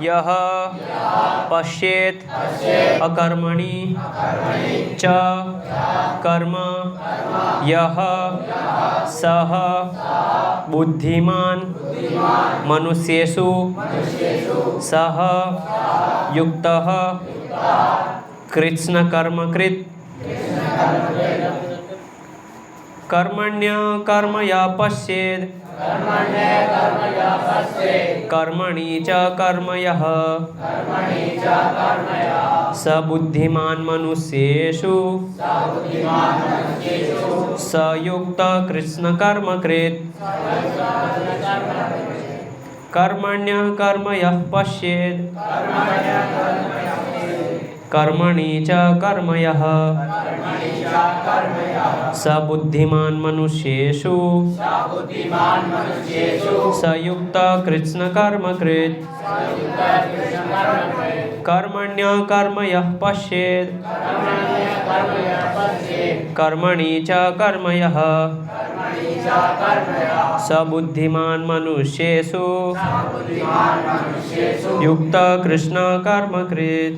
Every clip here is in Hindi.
यः पश्येत् अकर्मणि च कर्म यः सः बुद्धिमान् मनुष्येषु सः युक्तः कृत्स्नकर्मकृत् कर्मण्य कर्मया पश्येत् कर्मणि च कर्म यः स बुद्धिमान् मनुष्येषु स युक्त कृत्स्नकर्मकृत् कर्मण्य कर्म यः पश्येत् कर्मणि च कर्म यः स बुद्धिमान् मनुष्येषु स युक्त कृत्स्नकर्मकृत् कर्मण्य कर्म यः पश्येत् कर्मणि च कर्म यः स बुद्धिमान् मनुष्येषु युक्त कृत्स्नकर्मकृत्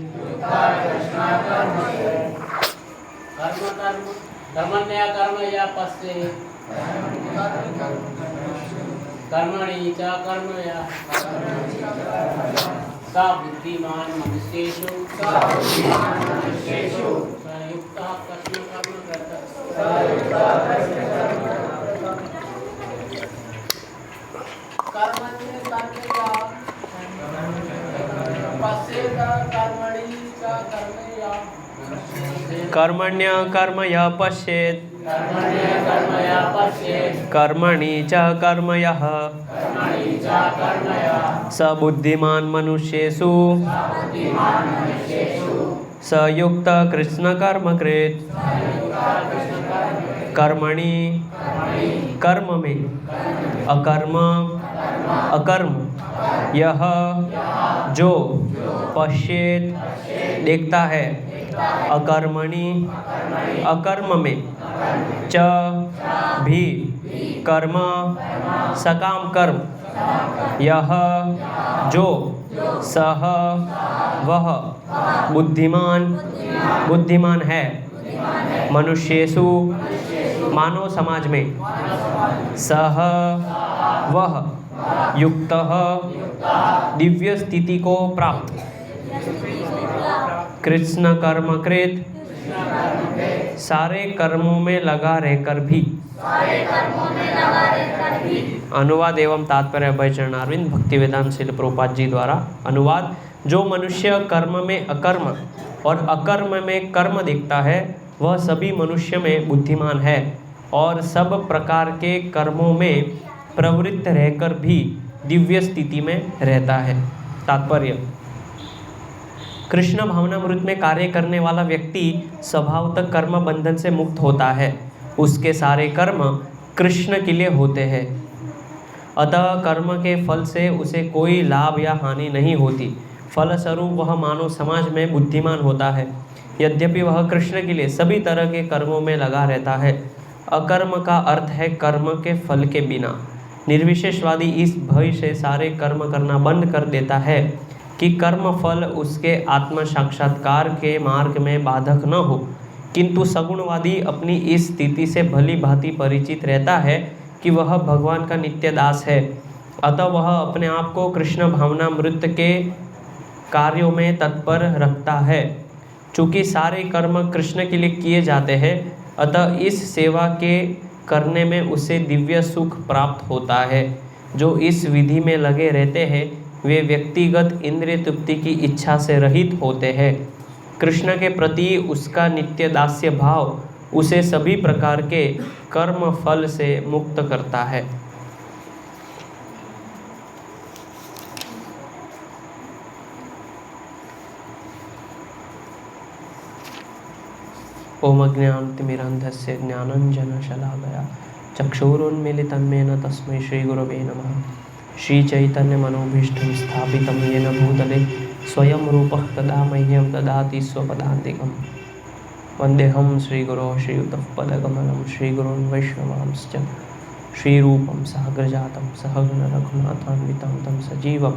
कर्मण्य कर्मया पश्येत् कर्मणि च कर्मया स बुद्धिमान् मनुष्येषु स युक्तः कृत्स्नकर्मकृत् कर्मण्य कर्मया पश्येत् कर्मणि च कर्मया कर्मण्य कर्मया पश्येत् कर्मणि च कर्म यः स बुद्धिमान् मनुष्येषु स युक्त कृत्स्नकर्मकृत् कर्मणि कर्म में अकर्म अकर्म यह जो पश्येत देखता है अकर्मणि अकर्म में च भी कर्म सकाम कर्म यह जो सह वह बुद्धिमान बुद्धिमान है मनुष्येषु मानव समाज में सह वह युक्त दिव्य स्थिति को प्राप्त कृत्स्न कर्मकृत सारे कर्मों में लगा रहकर भी अनुवाद एवं तात्पर्य अभय चरणारविंद भक्तिवेदांत श्रील प्रभुपाद जी द्वारा अनुवाद। जो मनुष्य कर्म में अकर्म और अकर्म में कर्म देखता है वह सभी मनुष्य में बुद्धिमान है और सब प्रकार के कर्मों में प्रवृत्त रहकर भी दिव्य स्थिति में रहता है। तात्पर्य कृष्ण भावनामृत में कार्य करने वाला व्यक्ति स्वभावतः कर्म बंधन से मुक्त होता है। उसके सारे कर्म कृष्ण के लिए होते हैं, अतः कर्म के फल से उसे कोई लाभ या हानि नहीं होती। फलस्वरूप वह मानव समाज में बुद्धिमान होता है, यद्यपि वह कृष्ण के लिए सभी तरह के कर्मों में लगा रहता है। अकर्म का अर्थ है कर्म के फल के बिना। निर्विशेषवादी इस भय से सारे कर्म करना बंद कर देता है कि कर्म फल उसके आत्म साक्षात्कार के मार्ग में बाधक न हो, किंतु सगुणवादी अपनी इस स्थिति से भली भांति परिचित रहता है कि वह भगवान का नित्य दास है, अतः वह अपने आप को कृष्ण भावनामृत के कार्यों में तत्पर रखता है। चूँकि सारे कर्म कृष्ण के लिए किए जाते हैं, अतः इस सेवा के करने में उसे दिव्य सुख प्राप्त होता है। जो इस विधि में लगे रहते हैं वे व्यक्तिगत इंद्रिय तृप्ति की इच्छा से रहित होते हैं। कृष्ण के प्रति उसका नित्य दास्य भाव उसे सभी प्रकार के कर्म फल से मुक्त करता है। ओम अज्ञानतिमिरान्धस्य ज्ञानाञ्जनशलाकया चक्षुरुन्मीलितं येन तस्मै श्रीगुरवे नमः। श्रीचैतन्यमनोभीष्टं स्थापितं येन भूतले स्वयं रूपः तदा मह्यं ददाति स्वपदान्तिकं। वन्देऽहं श्रीगुरो श्रीयुतपदकमलं श्रीगुरोन् वैष्णवांश्च श्रीरूपं साग्रजातं सहगण रघुनाथान्वितं तं सजीवं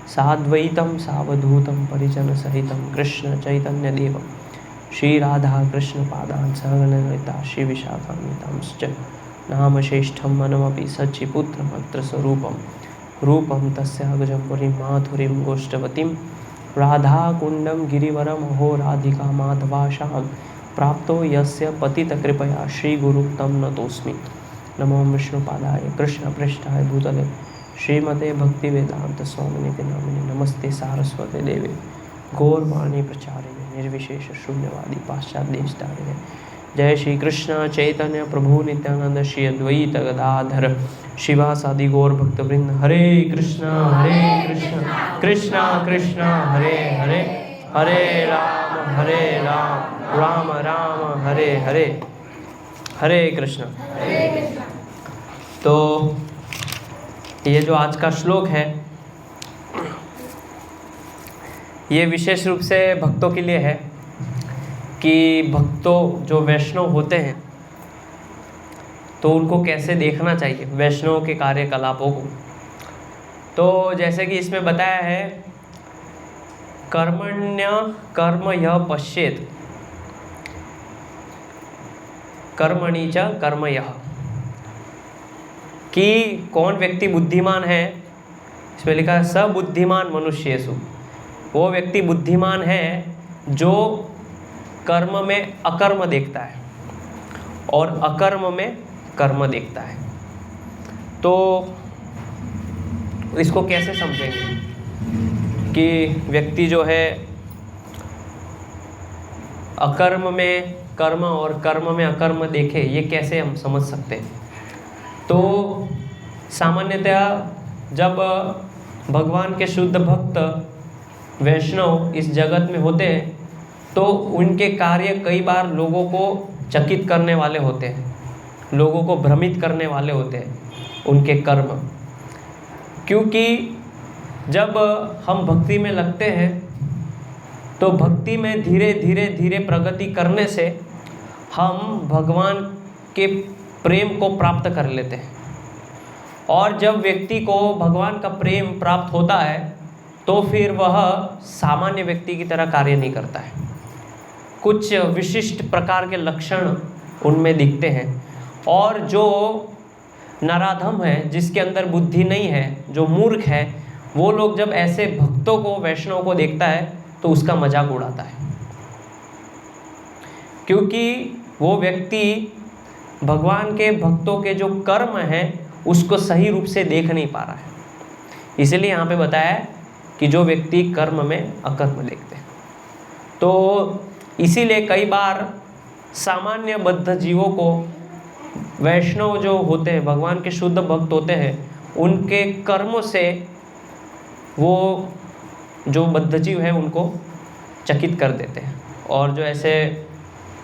साद्वैतं सावधूतं परिजनसहितं कृष्ण चैतन्यदेवं श्री राधा कृष्ण पादान् सहगणललिता श्री विशाखान्वितांश्च नाम श्रेष्ठं मनमपि सच्चिपुत्रमत्र स्वरूपं रूपं तस्यागजं पुरीं माधुरीं गोष्ठवतीं राधाकुण्डं गिरिवरम् अहो राधिका माधवाशां प्राप्तो यस्य पतितकृपया श्रीगुरुं तं नतोऽस्मि। नमो विष्णुपादाय कृष्णपृष्ठाय भूतले श्रीमते भक्तिवेदांत स्वामिनिति नामिने नमस्ते सारस्वते देवे गौरवाणी प्रचारिणे निर्विशेष शून्यवादी पाश्चात्यदेशतारिणे। जय श्री कृष्ण चैतन्य प्रभु नित्यानंद श्री अद्वैत गदाधर शिवासादि गौर भक्तवृंद। हरे कृष्ण कृष्ण कृष्ण हरे हरे, हरे राम राम राम हरे हरे, हरे कृष्ण। तो ये जो आज का श्लोक है ये विशेष रूप से भक्तों के लिए है कि भक्तों जो वैष्णव होते हैं तो उनको कैसे देखना चाहिए, वैष्णव के कार्यकलापों को। तो जैसे कि इसमें बताया है कर्मण्य कर्म यह पश्येत कर्मणि च कर्म यह, कि कौन व्यक्ति बुद्धिमान है, इसमें लिखा है सबुद्धिमान मनुष्येषु, वो व्यक्ति बुद्धिमान है जो कर्म में अकर्म देखता है और अकर्म में कर्म देखता है। तो इसको कैसे समझेंगे कि व्यक्ति जो है अकर्म में कर्म और कर्म में अकर्म देखे, ये कैसे हम समझ सकते हैं। तो सामान्यतया जब भगवान के शुद्ध भक्त वैष्णव इस जगत में होते हैं तो उनके कार्य कई बार लोगों को चकित करने वाले होते हैं, लोगों को भ्रमित करने वाले होते हैं उनके कर्म। क्योंकि जब हम भक्ति में लगते हैं तो भक्ति में धीरे धीरे धीरे प्रगति करने से हम भगवान के प्रेम को प्राप्त कर लेते हैं। और जब व्यक्ति को भगवान का प्रेम प्राप्त होता है तो फिर वह सामान्य व्यक्ति की तरह कार्य नहीं करता है, कुछ विशिष्ट प्रकार के लक्षण उनमें दिखते हैं। और जो नराधम है, जिसके अंदर बुद्धि नहीं है, जो मूर्ख है, वो लोग जब ऐसे भक्तों को, वैष्णव को देखता है तो उसका मजाक उड़ाता है, क्योंकि वो व्यक्ति भगवान के भक्तों के जो कर्म हैं उसको सही रूप से देख नहीं पा रहा है। इसलिए यहाँ पे बताया है कि जो व्यक्ति कर्म में अकर्म देखते हैं। तो इसीलिए कई बार सामान्य बद्ध जीवों को वैष्णव जो होते हैं, भगवान के शुद्ध भक्त होते हैं, उनके कर्मों से वो जो बद्ध जीव है उनको चकित कर देते हैं, और जो ऐसे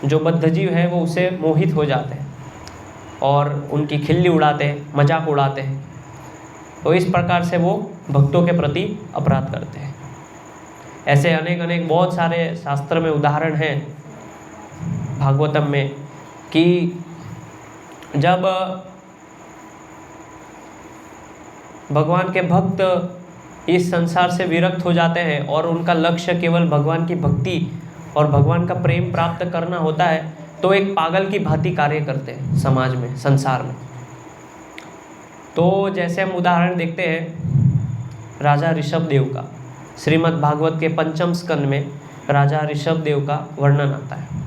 जो बद्ध जीव है वो उसे मोहित हो जाते हैं और उनकी खिल्ली उड़ाते हैं, मजाक उड़ाते हैं। तो इस प्रकार से वो भक्तों के प्रति अपराध करते हैं। ऐसे अनेक बहुत सारे शास्त्र में उदाहरण हैं भागवतम में कि जब भगवान के भक्त इस संसार से विरक्त हो जाते हैं और उनका लक्ष्य केवल भगवान की भक्ति और भगवान का प्रेम प्राप्त करना होता है, तो एक पागल की भांति कार्य करते हैं समाज में, संसार में। तो जैसे हम उदाहरण देखते हैं राजा ऋषभदेव का, श्रीमद् भागवत के 5वें स्कंद में राजा ऋषभदेव का वर्णन आता है।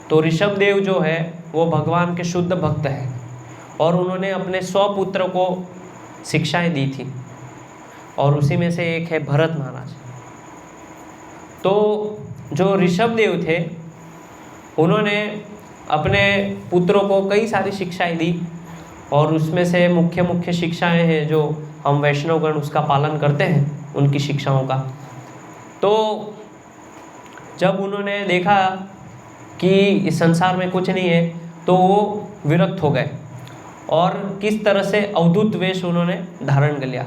तो ऋषभदेव जो है वो भगवान के शुद्ध भक्त हैं और उन्होंने अपने 100 पुत्र को शिक्षाएं दी थी, और उसी में से एक है भरत महाराज। तो जो ऋषभदेव थे उन्होंने अपने पुत्रों को कई सारी शिक्षाएं दी, और उसमें से मुख्य शिक्षाएं हैं जो हम वैष्णवगण उसका पालन करते हैं, उनकी शिक्षाओं का। तो जब उन्होंने देखा कि इस संसार में कुछ नहीं है तो वो विरक्त हो गए, और किस तरह से अवधूत वेश उन्होंने धारण कर लिया।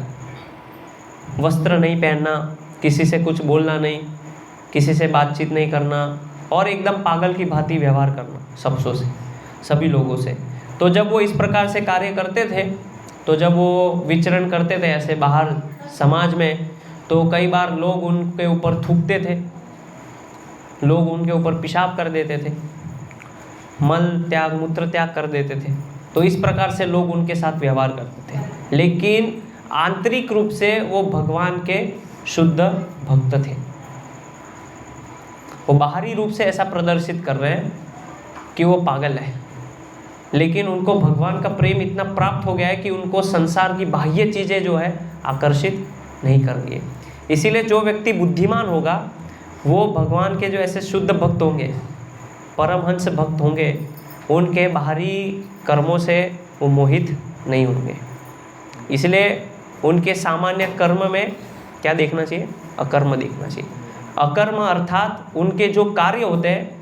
वस्त्र नहीं पहनना, किसी से कुछ बोलना नहीं, किसी से बातचीत नहीं करना, और एकदम पागल की भांति व्यवहार करना सबसों से, सभी लोगों से। तो जब वो इस प्रकार से कार्य करते थे, तो जब वो विचरण करते थे ऐसे बाहर समाज में, तो कई बार लोग उनके ऊपर थूकते थे, लोग उनके ऊपर पेशाब कर देते थे, मल त्याग मूत्र त्याग कर देते थे। तो इस प्रकार से लोग उनके साथ व्यवहार करते थे, लेकिन आंतरिक रूप से वो भगवान के शुद्ध भक्त थे। वो बाहरी रूप से ऐसा प्रदर्शित कर रहे हैं कि वो पागल है, लेकिन उनको भगवान का प्रेम इतना प्राप्त हो गया है कि उनको संसार की बाह्य चीज़ें जो है आकर्षित नहीं कर रही है। इसीलिए जो व्यक्ति बुद्धिमान होगा वो भगवान के जो ऐसे शुद्ध भक्त होंगे, परमहंस भक्त होंगे, उनके बाहरी कर्मों से वो मोहित नहीं होंगे। इसलिए उनके सामान्य कर्म में क्या देखना चाहिए? अकर्म देखना चाहिए। अकर्म अर्थात उनके जो कार्य होते हैं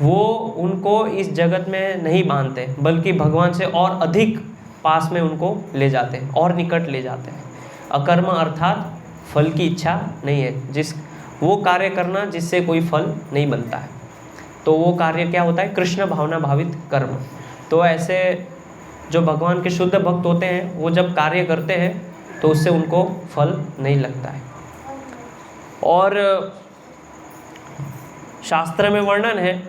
वो उनको इस जगत में नहीं बांधते, बल्कि भगवान से और अधिक पास में उनको ले जाते हैं और निकट ले जाते हैं। अकर्म अर्थात फल की इच्छा नहीं है, वो कार्य करना जिससे कोई फल नहीं बनता है, तो वो कार्य क्या होता है? कृष्ण भावना भावित कर्म। तो ऐसे जो भगवान के शुद्ध भक्त होते हैं वो जब कार्य करते हैं तो उससे उनको फल नहीं लगता है। और शास्त्र में वर्णन है,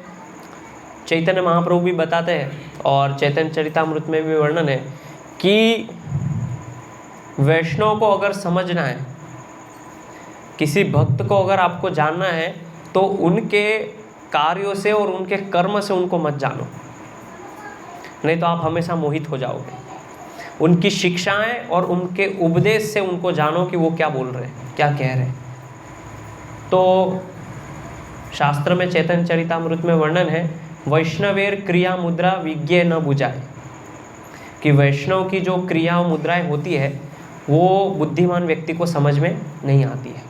चैतन्य महाप्रभु भी बताते हैं और चैतन्य चरितामृत में भी वर्णन है कि वैष्णव को अगर समझना है, किसी भक्त को अगर आपको जानना है, तो उनके कार्यों से और उनके कर्म से उनको मत जानो, नहीं तो आप हमेशा मोहित हो जाओगे। उनकी शिक्षाएं और उनके उपदेश से उनको जानो कि वो क्या बोल रहे हैं, क्या कह रहे हैं। तो शास्त्र में चैतन्य चरितामृत में वर्णन है, वैष्णवेर क्रिया मुद्रा विज्ञे न बुझाए, कि वैष्णव की जो क्रिया मुद्राएं होती है वो बुद्धिमान व्यक्ति को समझ में नहीं आती है।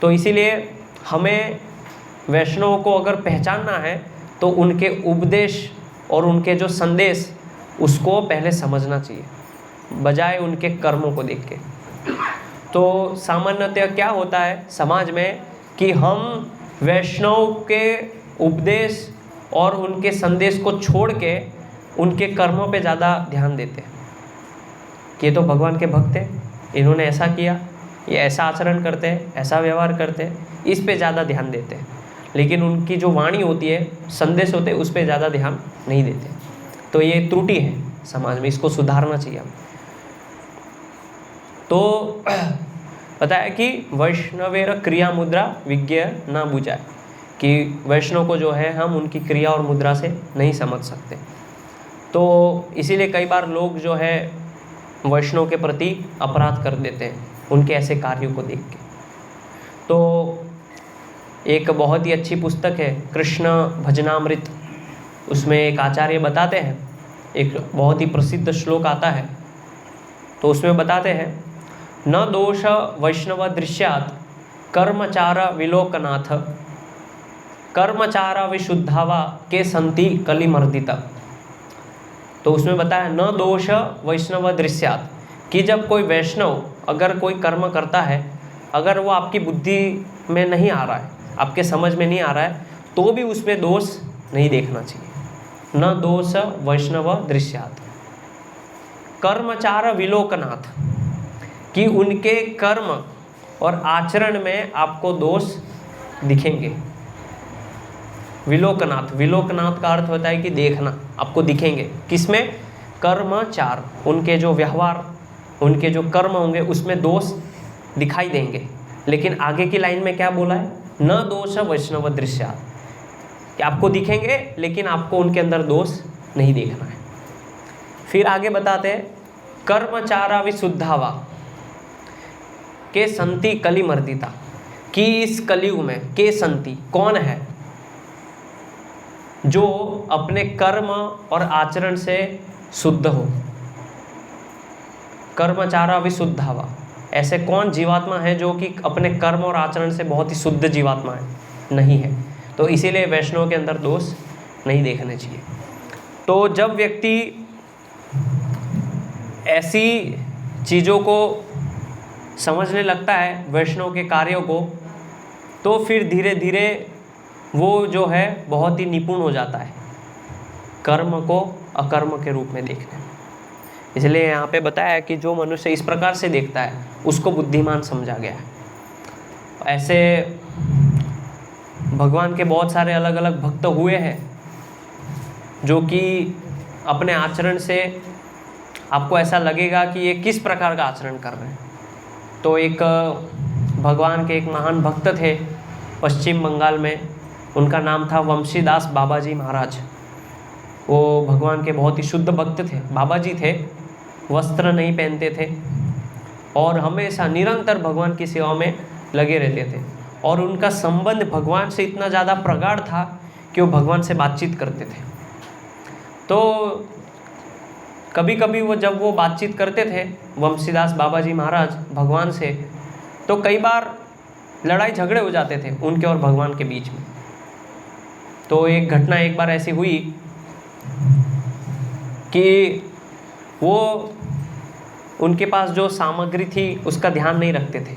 तो इसीलिए हमें वैष्णव को अगर पहचानना है तो उनके उपदेश और उनके जो संदेश उसको पहले समझना चाहिए, बजाय उनके कर्मों को देख के। तो सामान्यतः क्या होता है समाज में कि हम वैष्णव के उपदेश और उनके संदेश को छोड़ के उनके कर्मों पे ज़्यादा ध्यान देते हैं कि ये तो भगवान के भक्त हैं, इन्होंने ऐसा किया, ये ऐसा आचरण करते हैं, ऐसा व्यवहार करते हैं, इस पे ज़्यादा ध्यान देते हैं। लेकिन उनकी जो वाणी होती है, संदेश होते हैं, उस पे ज़्यादा ध्यान नहीं देते। तो ये त्रुटि है समाज में, इसको सुधारना चाहिए हमें। तो बताया कि वैष्णवेर क्रिया मुद्रा विज्ञ ना बुझाए, कि वैष्णव को जो है हम उनकी क्रिया और मुद्रा से नहीं समझ सकते। तो इसीलिए कई बार लोग जो है वैष्णव के प्रति अपराध कर देते हैं उनके ऐसे कार्यों को देख के। तो एक बहुत ही अच्छी पुस्तक है कृष्ण भजनामृत, उसमें एक आचार्य बताते हैं, एक बहुत ही प्रसिद्ध श्लोक आता है, तो उसमें बताते हैं, न दोष वैष्णव दृश्यात् कर्मचार विलोकनाथ, कर्मचार विशुद्धावा के संति कलिमर्दिता। तो उसमें बताया न दोष वैष्णव दृश्यात्, कि जब कोई वैष्णव अगर कोई कर्म करता है, अगर वो आपकी बुद्धि में नहीं आ रहा है, आपके समझ में नहीं आ रहा है, तो भी उसमें दोष नहीं देखना चाहिए। न दोष वैष्णव दृश्यात् कर्मचार विलोकनाथ, कि उनके कर्म और आचरण में आपको दोष दिखेंगे। विलोकनाथ, विलोकनाथ का अर्थ होता है कि देखना, आपको दिखेंगे। किसमें? कर्मचार, उनके जो व्यवहार, उनके जो कर्म होंगे उसमें दोष दिखाई देंगे। लेकिन आगे की लाइन में क्या बोला है? न दोष वैष्णव दृश्यात्, कि आपको दिखेंगे लेकिन आपको उनके अंदर दोष नहीं देखना है। फिर आगे बताते हैं, कर्मचारा विशुद्धावा के संति कलिमर्दिता, कि इस कलयुग में के संति कौन है जो अपने कर्म और आचरण से शुद्ध हो। कर्मचारा विशुद्धावा, ऐसे कौन जीवात्मा है जो कि अपने कर्म और आचरण से बहुत ही शुद्ध जीवात्मा है? नहीं है। तो इसीलिए वैष्णव के अंदर दोष नहीं देखने चाहिए। तो जब व्यक्ति ऐसी चीज़ों को समझने लगता है, वैष्णव के कार्यों को, तो फिर धीरे धीरे वो जो है बहुत ही निपुण हो जाता है कर्म को अकर्म के रूप में देखने में। इसलिए यहाँ पे बताया कि जो मनुष्य इस प्रकार से देखता है उसको बुद्धिमान समझा गया है। ऐसे भगवान के बहुत सारे अलग अलग भक्त हुए हैं जो कि अपने आचरण से आपको ऐसा लगेगा कि ये किस प्रकार का आचरण कर रहे हैं। तो एक भगवान के एक महान भक्त थे पश्चिम बंगाल में, उनका नाम था वंशीदास बाबाजी महाराज। वो भगवान के बहुत ही शुद्ध भक्त थे, बाबाजी थे, वस्त्र नहीं पहनते थे और हमेशा निरंतर भगवान की सेवा में लगे रहते थे। और उनका संबंध भगवान से इतना ज़्यादा प्रगाढ़ था कि वो भगवान से बातचीत करते थे। तो कभी कभी जब वो बातचीत करते थे वंशीदास बाबाजी महाराज भगवान से, तो कई बार लड़ाई झगड़े हो जाते थे उनके और भगवान के बीच में। तो एक घटना एक बार ऐसी हुई कि वो उनके पास जो सामग्री थी उसका ध्यान नहीं रखते थे।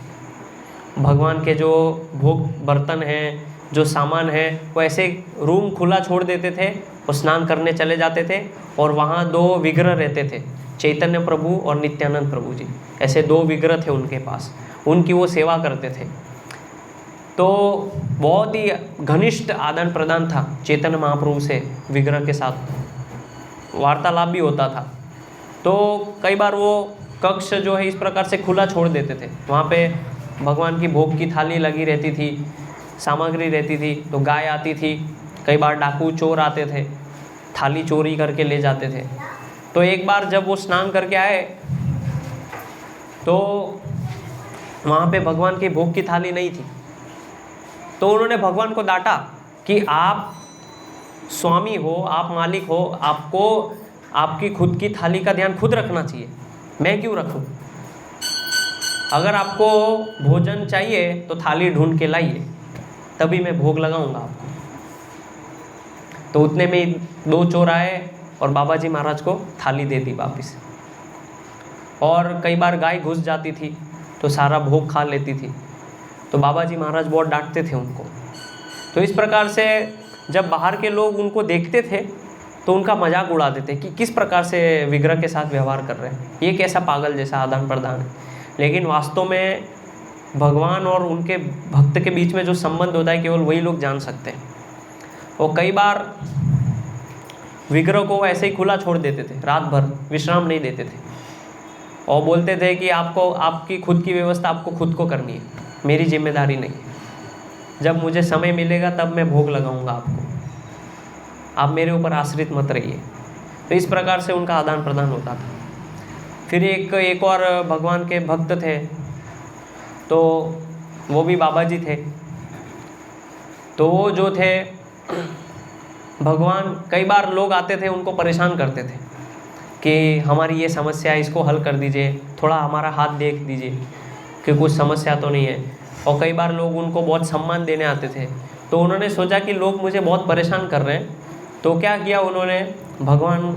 भगवान के जो भोग बर्तन हैं, जो सामान है, वो ऐसे रूम खुला छोड़ देते थे और स्नान करने चले जाते थे। और वहाँ 2 विग्रह रहते थे, चैतन्य प्रभु और नित्यानंद प्रभु जी, ऐसे 2 विग्रह थे उनके पास, उनकी वो सेवा करते थे। तो बहुत ही घनिष्ठ आदान प्रदान था चैतन्य महाप्रभु से, विग्रह के साथ वार्तालाप भी होता था। तो कई बार वो कक्ष जो है इस प्रकार से खुला छोड़ देते थे, वहाँ पे भगवान की भोग की थाली लगी रहती थी, सामग्री रहती थी, तो गाय आती थी, कई बार डाकू चोर आते थे, थाली चोरी करके ले जाते थे। तो एक बार जब वो स्नान करके आए तो वहाँ पे भगवान की भोग की थाली नहीं थी। तो उन्होंने भगवान को डांटा कि आप स्वामी हो, आप मालिक हो, आपको आपकी खुद की थाली का ध्यान खुद रखना चाहिए, मैं क्यों रखूं? अगर आपको भोजन चाहिए तो थाली ढूंढ के लाइए, तभी मैं भोग लगाऊंगा आपको। तो उतने में 2 चोर आए और बाबाजी महाराज को थाली दे दी वापस। और कई बार गाय घुस जाती थी तो सारा भोग खा लेती थी। तो बाबाजी महाराज बहुत डांटते थे उनको। तो इस प्रकार से जब बाहर के लोग उनको देखते थे तो उनका मजाक उड़ाते थे कि किस प्रकार से विग्रह के साथ व्यवहार कर रहे हैं, ये कैसा पागल जैसा आदान प्रदान है। लेकिन वास्तव में भगवान और उनके भक्त के बीच में जो संबंध होता है केवल वही लोग जान सकते हैं। और कई बार विग्रह को ऐसे ही खुला छोड़ देते थे, रात भर विश्राम नहीं देते थे और बोलते थे कि आपको आपकी खुद की व्यवस्था आपको खुद को करनी है, मेरी जिम्मेदारी नहीं है। जब मुझे समय मिलेगा तब मैं भोग लगाऊंगा आपको, आप मेरे ऊपर आश्रित मत रहिए। तो इस प्रकार से उनका आदान प्रदान होता था। फिर एक और भगवान के भक्त थे, तो वो भी बाबा जी थे। तो वो जो थे भगवान, कई बार लोग आते थे उनको परेशान करते थे कि हमारी ये समस्या है, इसको हल कर दीजिए, थोड़ा हमारा हाथ देख दीजिए कि कुछ समस्या तो नहीं है। और कई बार लोग उनको बहुत सम्मान देने आते थे। तो उन्होंने सोचा कि लोग मुझे बहुत परेशान कर रहे हैं, तो क्या किया उन्होंने, भगवान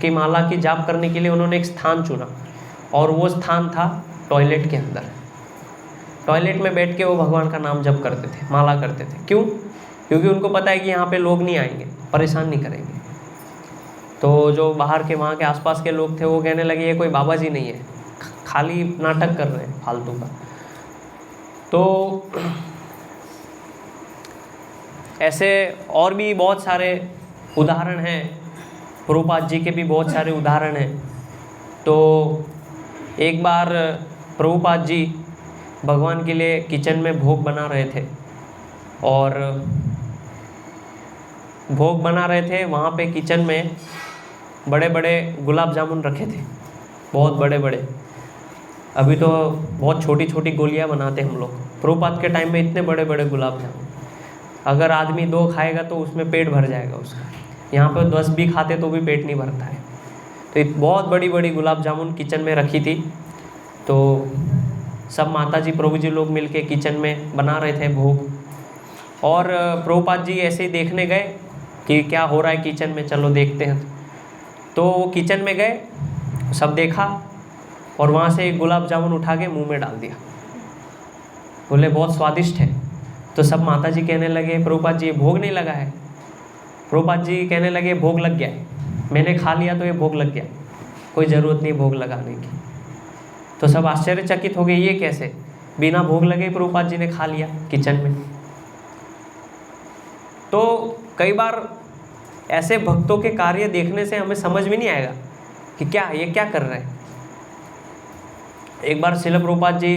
की माला की जाप करने के लिए उन्होंने एक स्थान चुना और वो स्थान था टॉयलेट के अंदर। टॉयलेट में बैठ के वो भगवान का नाम जप करते थे, माला करते थे। क्यों? क्योंकि उनको पता है कि यहाँ पे लोग नहीं आएंगे, परेशान नहीं करेंगे। तो जो बाहर के वहाँ के आसपास के लोग थे वो कहने लगे ये कोई बाबा जी नहीं है, खाली नाटक कर रहे हैं फालतू का। तो ऐसे और भी बहुत सारे उदाहरण हैं, प्रभुपाद जी के भी बहुत सारे उदाहरण हैं। तो एक बार प्रभुपाद जी भगवान के लिए किचन में भोग बना रहे थे और भोग बना रहे थे, वहाँ पे किचन में बड़े बड़े गुलाब जामुन रखे थे, बहुत बड़े बड़े। अभी तो बहुत छोटी छोटी गोलियाँ बनाते हम लोग, प्रभुपाद के टाइम में इतने बड़े बड़े गुलाब जामुन, अगर आदमी 2 खाएगा तो उसमें पेट भर जाएगा उसका। यहाँ पे 10 भी खाते तो भी पेट नहीं भरता है। तो बहुत बड़ी बड़ी गुलाब जामुन किचन में रखी थी। तो सब माता जी प्रभु जी लोग मिलके किचन में बना रहे थे भोग, और प्रभुपाद जी ऐसे ही देखने गए कि क्या हो रहा है किचन में, चलो देखते हैं। तो वो किचन में गए, सब देखा और वहाँ से एक गुलाब जामुन उठा के मुंह में डाल दिया। बोले बहुत स्वादिष्ट है। तो सब माता जी कहने लगे प्रभुपाद जी भोग नहीं लगा है। प्रभुपाद जी कहने लगे भोग लग गया है, मैंने खा लिया तो ये भोग लग गया। कोई ज़रूरत नहीं भोग लगाने की। तो सब आश्चर्यचकित हो गए, ये कैसे, बिना भोग लगे प्रभुपाद जी ने खा लिया किचन में। तो कई बार ऐसे भक्तों के कार्य देखने से हमें समझ में नहीं आएगा कि क्या ये क्या कर रहे हैं। एक बार श्रील प्रभुपाद जी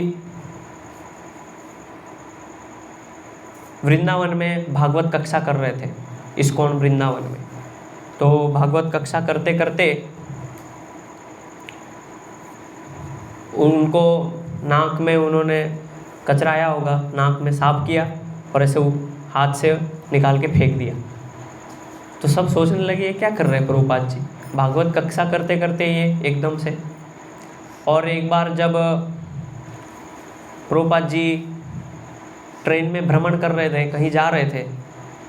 वृंदावन में भागवत कक्षा कर रहे थे, इस्कॉन वृंदावन में। तो भागवत कक्षा करते करते उनको नाक में उन्होंने कचराया होगा, नाक में साफ किया और ऐसे हाथ से निकाल के फेंक दिया। तो सब सोचने लगे ये क्या कर रहे हैं प्रभुपाद जी, भागवत कक्षा करते करते ये एकदम से। और एक बार जब प्रभुपाद जी ट्रेन में भ्रमण कर रहे थे, कहीं जा रहे थे,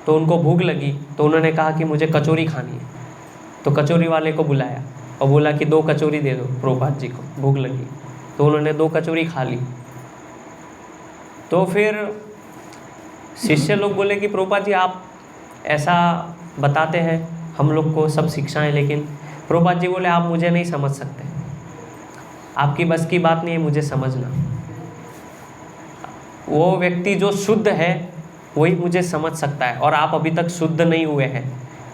तो उनको भूख लगी, तो उन्होंने कहा कि मुझे कचौरी खानी है। तो कचौरी वाले को बुलाया और बोला कि 2 कचौरी दे दो प्रभुपाद जी को, भूख लगी। तो उन्होंने 2 कचौरी खा ली। तो फिर शिष्य लोग बोले कि प्रभुपाद जी आप ऐसा बताते हैं हम लोग को सब शिक्षाएं, लेकिन प्रभुपाद जी बोले आप मुझे नहीं समझ सकते, आपकी बस की बात नहीं है मुझे समझना। वो व्यक्ति जो शुद्ध है वही मुझे समझ सकता है, और आप अभी तक शुद्ध नहीं हुए हैं,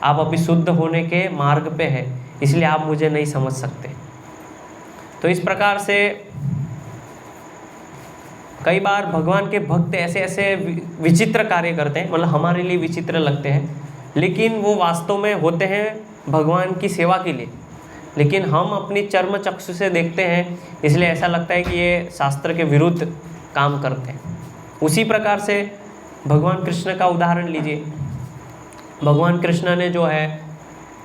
आप अभी शुद्ध होने के मार्ग पे हैं, इसलिए आप मुझे नहीं समझ सकते। तो इस प्रकार से कई बार भगवान के भक्त ऐसे ऐसे विचित्र कार्य करते हैं, मतलब हमारे लिए विचित्र लगते हैं, लेकिन वो वास्तव में होते हैं भगवान की सेवा के लिए। लेकिन हम अपनी चर्म चक्षु से देखते हैं, इसलिए ऐसा लगता है कि ये शास्त्र के विरुद्ध काम करते हैं। उसी प्रकार से भगवान कृष्ण का उदाहरण लीजिए। भगवान कृष्ण ने जो है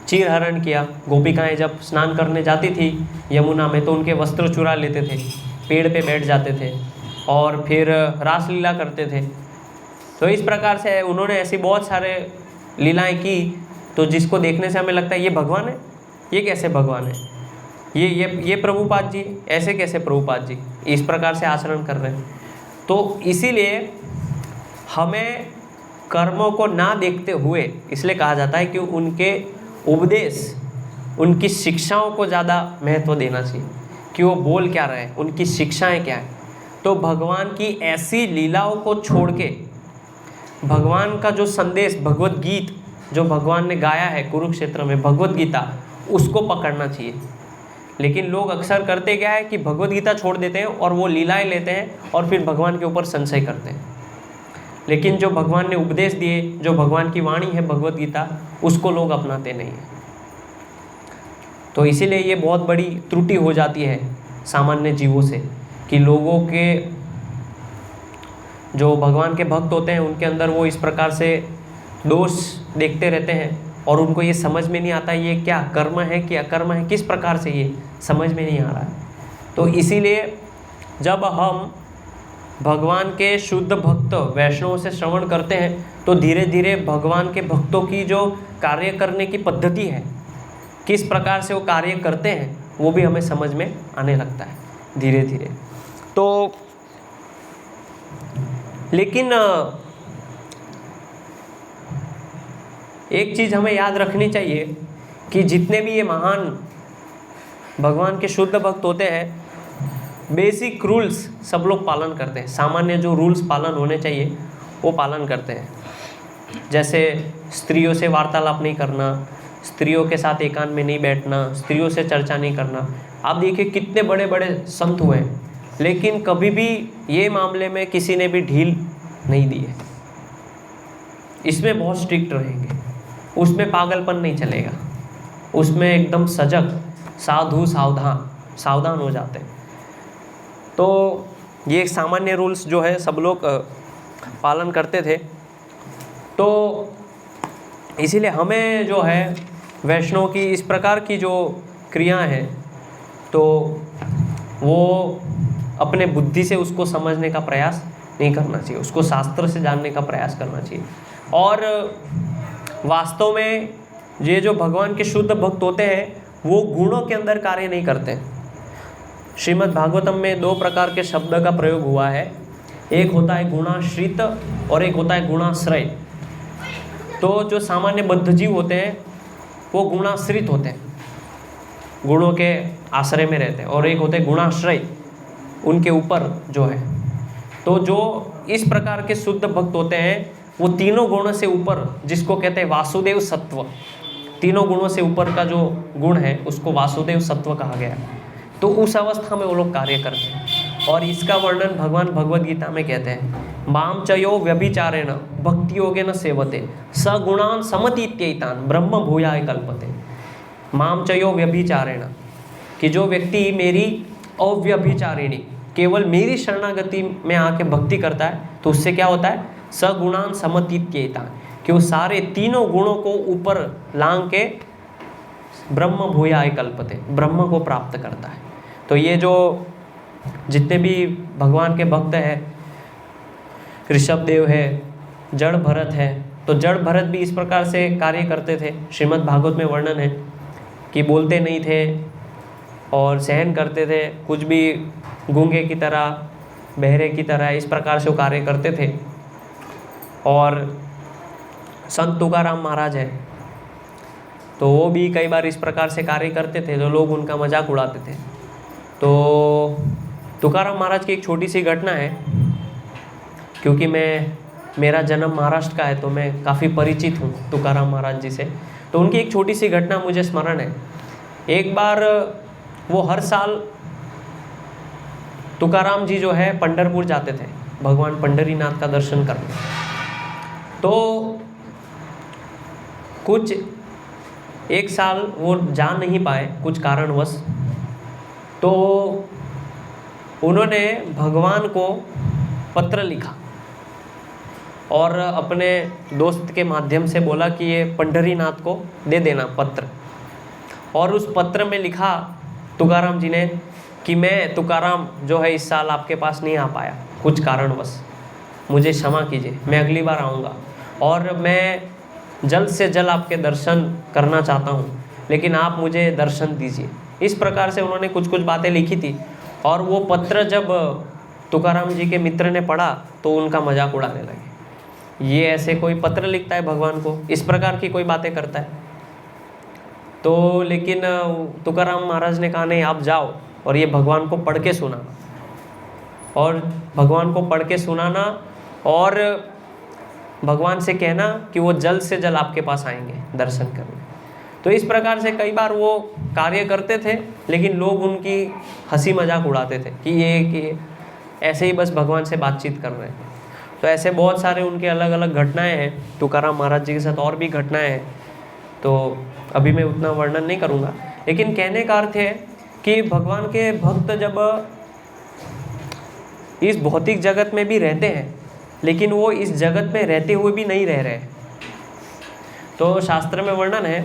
चीरहरण किया। गोपिकाएं जब स्नान करने जाती थी यमुना में, तो उनके वस्त्र चुरा लेते थे, पेड़ पे बैठ जाते थे और फिर रासलीला करते थे। तो इस प्रकार से उन्होंने ऐसी बहुत सारे लीलाएं की, तो जिसको देखने से हमें लगता है ये भगवान है, ये कैसे भगवान है, ये प्रभुपाद जी ऐसे कैसे प्रभुपाद जी इस प्रकार से आचरण कर रहे हैं। तो इसीलिए हमें कर्मों को ना देखते हुए, इसलिए कहा जाता है कि उनके उपदेश, उनकी शिक्षाओं को ज़्यादा महत्व देना चाहिए कि वो बोल क्या रहे हैं, उनकी शिक्षाएं क्या हैं। तो भगवान की ऐसी लीलाओं को छोड़ के भगवान का जो संदेश, भगवत गीत जो भगवान ने गाया है कुरुक्षेत्र में, भगवत गीता, उसको पकड़ना चाहिए। लेकिन लोग अक्सर करते क्या है कि भगवत गीता छोड़ देते हैं और वो लीलाएं लेते हैं और फिर भगवान के ऊपर संशय करते हैं। लेकिन जो भगवान ने उपदेश दिए, जो भगवान की वाणी है भगवत गीता, उसको लोग अपनाते नहीं हैं। तो इसीलिए ये बहुत बड़ी त्रुटि हो जाती है सामान्य जीवों से कि लोगों के जो भगवान के भक्त होते हैं उनके अंदर वो इस प्रकार से दोष देखते रहते हैं और उनको ये समझ में नहीं आता ये क्या कर्म है कि अकर्म है, किस प्रकार से ये समझ में नहीं आ रहा है। तो इसीलिए जब हम भगवान के शुद्ध भक्त वैष्णवों से श्रवण करते हैं तो धीरे धीरे भगवान के भक्तों की जो कार्य करने की पद्धति है, किस प्रकार से वो कार्य करते हैं, वो भी हमें समझ में आने लगता है धीरे धीरे। तो लेकिन एक चीज़ हमें याद रखनी चाहिए कि जितने भी ये महान भगवान के शुद्ध भक्त होते हैं, बेसिक रूल्स सब लोग पालन करते हैं। सामान्य जो रूल्स पालन होने चाहिए वो पालन करते हैं। जैसे स्त्रियों से वार्तालाप नहीं करना, स्त्रियों के साथ एकांत में नहीं बैठना, स्त्रियों से चर्चा नहीं करना। आप देखिए कितने बड़े बड़े संत हुए हैं, लेकिन कभी भी ये मामले में किसी ने भी ढील नहीं दी है। इसमें बहुत स्ट्रिक्ट रहेंगे, उसमें पागलपन नहीं चलेगा, उसमें एकदम सजग, साधु सावधान हो जाते हैं। तो ये सामान्य रूल्स जो है सब लोग पालन करते थे। तो इसीलिए हमें जो है वैष्णव की इस प्रकार की जो क्रियाएं हैं, तो वो अपने बुद्धि से उसको समझने का प्रयास नहीं करना चाहिए, उसको शास्त्र से जानने का प्रयास करना चाहिए। और वास्तव में ये जो भगवान के शुद्ध भक्त होते हैं वो गुणों के अंदर कार्य नहीं करते। श्रीमद् भागवतम में 2 प्रकार के शब्द का प्रयोग हुआ है, एक होता है गुणाश्रित और एक होता है गुणाश्रय। तो जो सामान्य बद्ध जीव होते हैं वो गुणाश्रित होते हैं, गुणों के आश्रय में रहते हैं, और एक होते हैं गुणाश्रय, उनके ऊपर जो है। तो जो इस प्रकार के शुद्ध भक्त होते हैं वो तीनों गुणों से ऊपर, जिसको कहते हैं वासुदेव सत्व, तीनों गुणों से ऊपर का जो गुण है उसको वासुदेव सत्व कहा गया है। तो उस अवस्था में वो लोग कार्य करते हैं, और इसका वर्णन भगवान भगवद गीता में कहते हैं, माम चयो व्यभिचारेण भक्ति योगेन सेवते सगुणान समतीत्यैतान ब्रह्म भूयाय कल्पते। माम चयो व्यभिचारेण, कि जो व्यक्ति मेरी अव्यभिचारिणी, केवल मेरी शरणागति में आके भक्ति करता है, तो उससे क्या होता है, सगुणान समतीत्यैतान, कि वो सारे तीनों गुणों को ऊपर लांग के ब्रह्म भूयाय कल्पते, ब्रह्म को प्राप्त करता है। तो ये जो जितने भी भगवान के भक्त हैं, ऋषभदेव है, जड़ भरत है, तो जड़ भरत भी इस प्रकार से कार्य करते थे। श्रीमद् भागवत में वर्णन है कि बोलते नहीं थे और सहन करते थे, कुछ भी गूंगे की तरह, बहरे की तरह, इस प्रकार से वो कार्य करते थे। और संत तुकाराम महाराज है, तो वो भी कई बार इस प्रकार से कार्य करते थे, तो लोग उनका मजाक उड़ाते थे। तो तुकाराम महाराज की एक छोटी सी घटना है, क्योंकि मेरा जन्म महाराष्ट्र का है तो मैं काफ़ी परिचित हूँ तुकाराम महाराज जी से। तो उनकी एक छोटी सी घटना मुझे स्मरण है। एक बार वो हर साल तुकाराम जी जो है पंढरपुर जाते थे भगवान पंढरीनाथ का दर्शन करने। तो कुछ एक साल वो जा नहीं पाए कुछ कारणवश, तो उन्होंने भगवान को पत्र लिखा और अपने दोस्त के माध्यम से बोला कि ये पंढरीनाथ को दे देना पत्र। और उस पत्र में लिखा तुकाराम जी ने कि मैं तुकाराम जो है इस साल आपके पास नहीं आ पाया कुछ कारणवश, मुझे क्षमा कीजिए, मैं अगली बार आऊँगा और मैं जल्द से जल्द आपके दर्शन करना चाहता हूँ, लेकिन आप मुझे दर्शन दीजिए। इस प्रकार से उन्होंने कुछ कुछ बातें लिखी थी। और वो पत्र जब तुकाराम जी के मित्र ने पढ़ा तो उनका मजाक उड़ाने लगे, ये ऐसे कोई पत्र लिखता है भगवान को, इस प्रकार की कोई बातें करता है। तो लेकिन तुकाराम महाराज ने कहा नहीं, आप जाओ और ये भगवान को पढ़ के सुनाना, और भगवान को पढ़ के सुनाना और भगवान से कहना कि वो जल्द से जल्द आपके पास आएंगे दर्शन करने। तो इस प्रकार से कई बार वो कार्य करते थे, लेकिन लोग उनकी हंसी मजाक उड़ाते थे कि ऐसे ही बस भगवान से बातचीत कर रहे हैं। तो ऐसे बहुत सारे उनके अलग अलग घटनाएं हैं। तुकाराम महाराज जी के साथ और भी घटनाएं हैं, तो अभी मैं उतना वर्णन नहीं करूँगा। लेकिन कहने का अर्थ है कि भगवान के भक्त जब इस भौतिक जगत में भी रहते हैं, लेकिन वो इस जगत में रहते हुए भी नहीं रह रहे। तो शास्त्र में वर्णन है,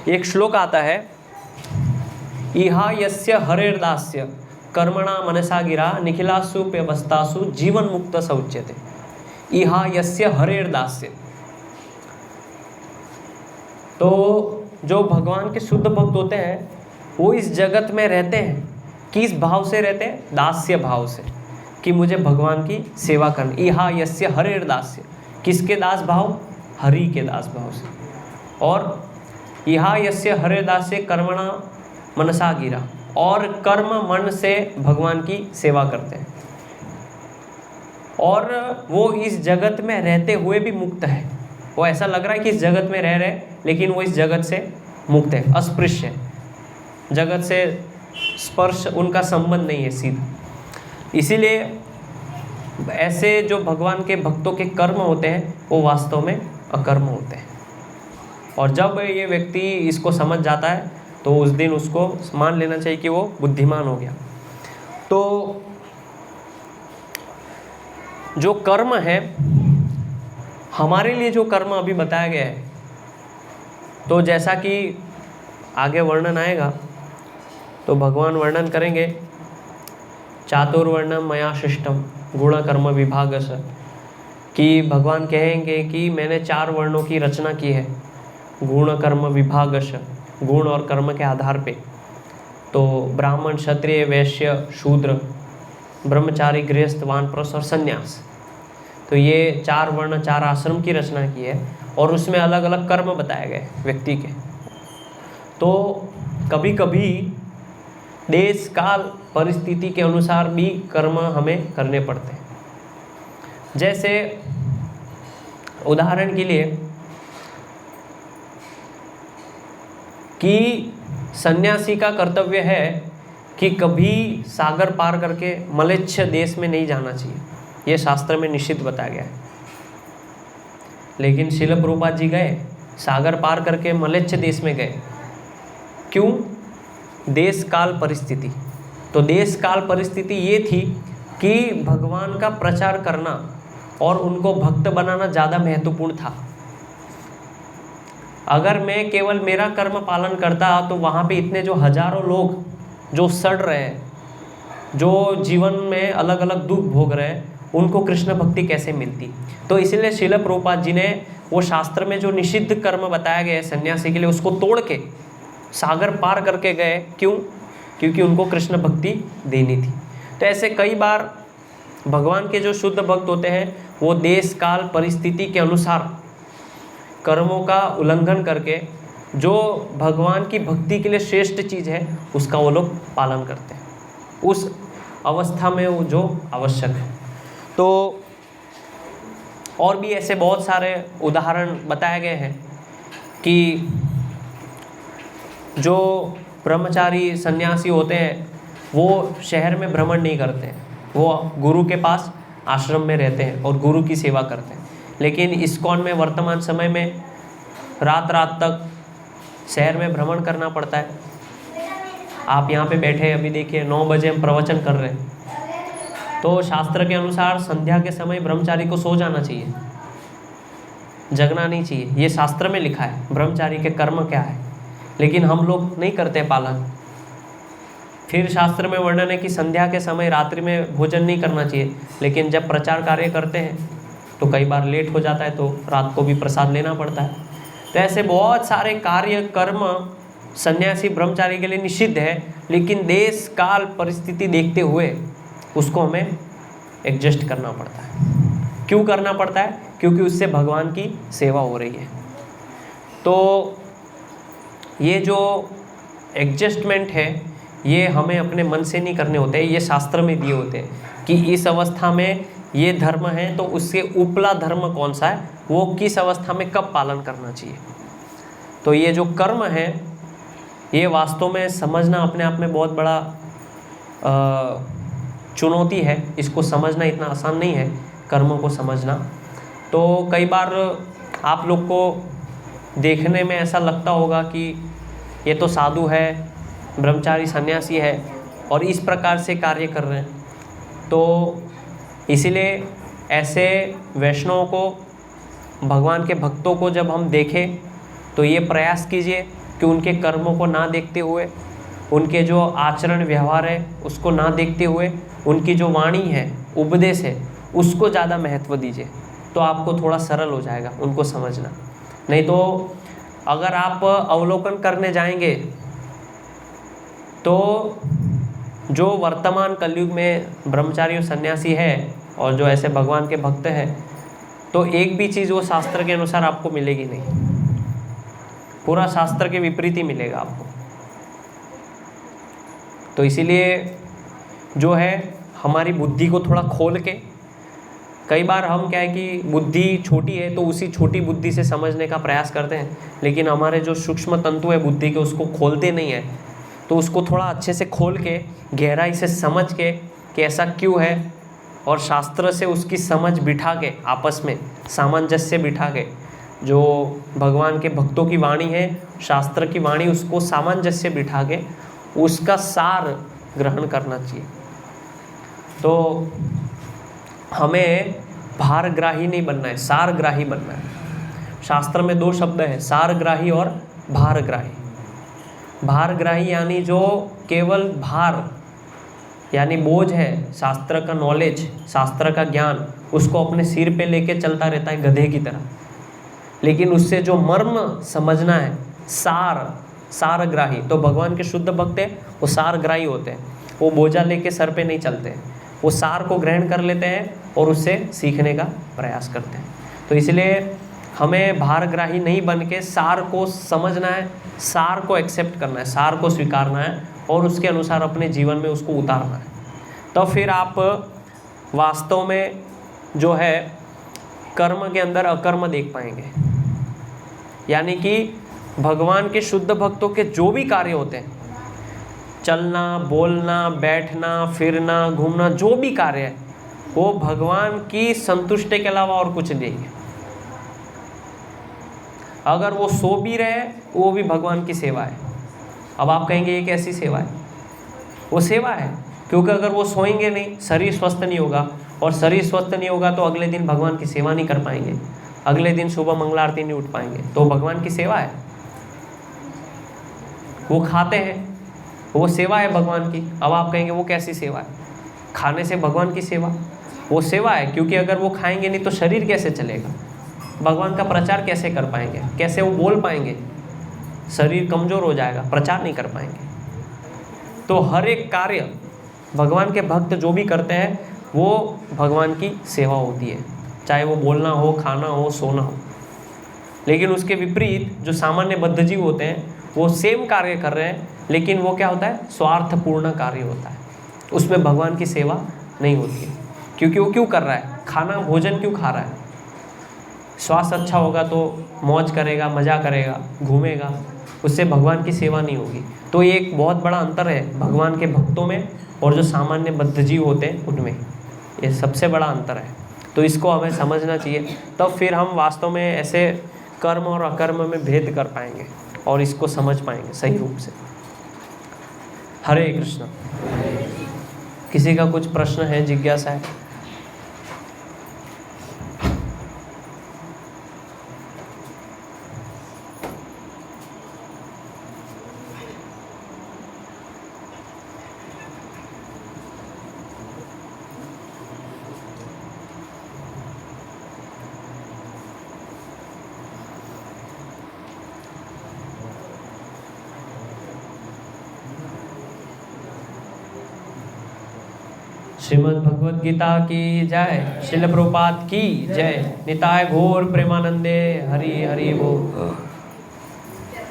एक श्लोक आता है, इहा यस्य हरेर्दास्य कर्मणा मनसा गिरा निखिलासु व्यवस्थासु जीवन मुक्त सौच्यते। इहा यस्य हरेर्दास्य, तो जो भगवान के शुद्ध भक्त होते हैं वो इस जगत में रहते हैं, किस भाव से रहते हैं, दास्य भाव से, कि मुझे भगवान की सेवा करनी। इहा यस्य हरेर्दास्य, किसके दास भाव, हरि के दास भाव से। और इहा यस्य हरेर्दास्य कर्मणा मनसा गिरा, और कर्म मन से भगवान की सेवा करते हैं। और वो इस जगत में रहते हुए भी मुक्त है। वो ऐसा लग रहा है कि इस जगत में रह रहे, लेकिन वो इस जगत से मुक्त है, अस्पृश्य है, जगत से स्पर्श उनका संबंध नहीं है सीधा। इसीलिए ऐसे जो भगवान के भक्तों के कर्म होते हैं वो वास्तव में अकर्म होते हैं। और जब ये व्यक्ति इसको समझ जाता है तो उस दिन उसको मान लेना चाहिए कि वो बुद्धिमान हो गया। तो जो कर्म है, हमारे लिए जो कर्म अभी बताया गया है, तो जैसा कि आगे वर्णन आएगा तो भगवान वर्णन करेंगे, चातुर्वर्णम मया शिष्टम गुण कर्म विभागश, कि भगवान कहेंगे कि मैंने 4 वर्णों की रचना की है गुण कर्म विभागश, गुण और कर्म के आधार पे। तो ब्राह्मण, क्षत्रिय, वैश्य, शूद्र, ब्रह्मचारी, गृहस्थ, वानप्रस्थ और संन्यास, तो ये 4 वर्ण 4 आश्रम की रचना की है। और उसमें अलग अलग कर्म बताए गए व्यक्ति के। तो कभी कभी देश काल परिस्थिति के अनुसार भी कर्म हमें करने पड़ते हैं। जैसे उदाहरण के लिए कि सन्यासी का कर्तव्य है कि कभी सागर पार करके मलेच्छ देश में नहीं जाना चाहिए, ये शास्त्र में निषिद्ध बताया गया है। लेकिन श्रील प्रभुपाद जी गए, सागर पार करके मलेच्छ देश में गए। क्यों? देश काल परिस्थिति। तो देश काल परिस्थिति ये थी कि भगवान का प्रचार करना और उनको भक्त बनाना ज़्यादा महत्वपूर्ण था। अगर मैं केवल मेरा कर्म पालन करता तो वहाँ पे इतने जो हजारों लोग जो सड़ रहे हैं, जो जीवन में अलग अलग दुख भोग रहे हैं, उनको कृष्ण भक्ति कैसे मिलती। तो इसलिए श्रील प्रभुपाद जी ने वो शास्त्र में जो निषिद्ध कर्म बताया गया है सन्यासी के लिए, उसको तोड़ के सागर पार करके गए। क्यों? क्योंकि उनको कृष्ण भक्ति देनी थी। तो ऐसे कई बार भगवान के जो शुद्ध भक्त होते हैं वो देश काल परिस्थिति के अनुसार कर्मों का उल्लंघन करके जो भगवान की भक्ति के लिए श्रेष्ठ चीज़ है उसका वो लोग पालन करते हैं उस अवस्था में वो जो आवश्यक है। तो और भी ऐसे बहुत सारे उदाहरण बताए गए हैं कि जो ब्रह्मचारी सन्यासी होते हैं वो शहर में भ्रमण नहीं करते हैं, वो गुरु के पास आश्रम में रहते हैं और गुरु की सेवा करते हैं। लेकिन इस्कॉन में वर्तमान समय में रात रात तक शहर में भ्रमण करना पड़ता है। आप यहाँ पे बैठे अभी देखिए 9 बजे हम प्रवचन कर रहे हैं, तो शास्त्र के अनुसार संध्या के समय ब्रह्मचारी को सो जाना चाहिए, जगना नहीं चाहिए। ये शास्त्र में लिखा है ब्रह्मचारी के कर्म क्या है, लेकिन हम लोग नहीं करते पालन। फिर शास्त्र में वर्णन है कि संध्या के समय रात्रि में भोजन नहीं करना चाहिए, लेकिन जब प्रचार कार्य करते हैं तो कई बार लेट हो जाता है तो रात को भी प्रसाद लेना पड़ता है। तो ऐसे बहुत सारे कार्य कर्म सन्यासी ब्रह्मचारी के लिए निषिद्ध है, लेकिन देश काल परिस्थिति देखते हुए उसको हमें एडजस्ट करना पड़ता है। क्यों करना पड़ता है? क्योंकि उससे भगवान की सेवा हो रही है। तो ये जो एडजस्टमेंट है ये हमें अपने मन से नहीं करने होते हैं, ये शास्त्र में दिए होते हैं कि इस अवस्था में ये धर्म है तो उससे उपला धर्म कौन सा है, वो किस अवस्था में कब पालन करना चाहिए। तो ये जो कर्म है ये वास्तव में समझना अपने आप में बहुत बड़ा चुनौती है। इसको समझना इतना आसान नहीं है, कर्मों को समझना। तो कई बार आप लोग को देखने में ऐसा लगता होगा कि ये तो साधु है, ब्रह्मचारी सन्यासी है और इस प्रकार से कार्य कर रहे हैं। तो इसीलिए ऐसे वैष्णवों को, भगवान के भक्तों को जब हम देखें तो ये प्रयास कीजिए कि उनके कर्मों को ना देखते हुए, उनके जो आचरण व्यवहार है उसको ना देखते हुए, उनकी जो वाणी है, उपदेश है, उसको ज़्यादा महत्व दीजिए। तो आपको थोड़ा सरल हो जाएगा उनको समझना। नहीं तो अगर आप अवलोकन करने जाएंगे तो जो वर्तमान कलयुग में ब्रह्मचारी और सन्यासी है और जो ऐसे भगवान के भक्त हैं, तो एक भी चीज़ वो शास्त्र के अनुसार आपको मिलेगी नहीं, पूरा शास्त्र के विपरीत ही मिलेगा आपको। तो इसीलिए जो है हमारी बुद्धि को थोड़ा खोल के, कई बार हम क्या है कि बुद्धि छोटी है तो उसी छोटी बुद्धि से समझने का प्रयास करते हैं, लेकिन हमारे जो सूक्ष्म तंतु है बुद्धि के उसको खोलते नहीं है। तो उसको थोड़ा अच्छे से खोल के गहराई से समझ के कि ऐसा क्यों है, और शास्त्र से उसकी समझ बिठा के, आपस में सामंजस्य बिठा के, जो भगवान के भक्तों की वाणी है, शास्त्र की वाणी, उसको सामंजस्य बिठा के उसका सार ग्रहण करना चाहिए। तो हमें भारग्राही नहीं बनना है, सारग्राही बनना है। शास्त्र में 2 शब्द है, सारग्राही और भारग्राही। भारग्राही यानी जो केवल भार यानी बोझ है, शास्त्र का नॉलेज, शास्त्र का ज्ञान, उसको अपने सिर पे लेके चलता रहता है गधे की तरह। लेकिन उससे जो मर्म समझना है, सारग्राही। तो भगवान के शुद्ध भक्त है वो सारग्राही होते हैं, वो बोझा लेके सर पे नहीं चलते हैं, वो सार को ग्रहण कर लेते हैं और उससे सीखने का प्रयास करते हैं। तो इसलिए हमें भारग्राही नहीं बन के सार को समझना है, सार को एक्सेप्ट करना है, सार को स्वीकारना है और उसके अनुसार अपने जीवन में उसको उतारना है। तो फिर आप वास्तव में जो है कर्म के अंदर अकर्म देख पाएंगे। यानी कि भगवान के शुद्ध भक्तों के जो भी कार्य होते हैं, चलना, बोलना, बैठना, फिरना, घूमना, जो भी कार्य है वो भगवान की संतुष्टि के अलावा और कुछ नहीं है। अगर वो सो भी रहे वो भी भगवान की सेवा है। अब आप कहेंगे ये कैसी सेवा है? वो सेवा है, क्योंकि अगर वो सोएंगे नहीं, शरीर स्वस्थ नहीं होगा, और शरीर स्वस्थ नहीं होगा तो अगले दिन भगवान की सेवा नहीं कर पाएंगे, अगले दिन सुबह मंगला आरती नहीं उठ पाएंगे, तो भगवान की सेवा है। वो खाते हैं, वो सेवा है भगवान की। अब आप कहेंगे वो कैसी सेवा है? खाने से भगवान की सेवा, वो सेवा है, क्योंकि अगर वो खाएंगे नहीं तो शरीर कैसे चलेगा, भगवान का प्रचार कैसे कर पाएंगे, कैसे वो बोल पाएंगे, शरीर कमज़ोर हो जाएगा, प्रचार नहीं कर पाएंगे। तो हर एक कार्य भगवान के भक्त जो भी करते हैं वो भगवान की सेवा होती है, चाहे वो बोलना हो, खाना हो, सोना हो। लेकिन उसके विपरीत जो सामान्य बद्धजीव होते हैं वो सेम कार्य कर रहे हैं, लेकिन वो क्या होता है? स्वार्थपूर्ण कार्य होता है, उसमें भगवान की सेवा नहीं होती है। क्योंकि वो क्यों कर रहा है? खाना, भोजन क्यों खा रहा है? स्वास्थ्य अच्छा होगा तो मौज करेगा, मज़ा करेगा, घूमेगा, उससे भगवान की सेवा नहीं होगी। तो ये एक बहुत बड़ा अंतर है भगवान के भक्तों में और जो सामान्य बद्धजीव होते हैं उनमें, ये सबसे बड़ा अंतर है। तो इसको हमें समझना चाहिए, तब फिर हम वास्तव में ऐसे कर्म और अकर्म में भेद कर पाएंगे और इसको समझ पाएंगे सही रूप से। हरे कृष्ण। किसी का कुछ प्रश्न है, जिज्ञासा है? श्रीमद् भगवद गीता की जय, श्रील प्रभुपाद की जय। निताय घोर प्रेमानंदे। हरि हरि बोल।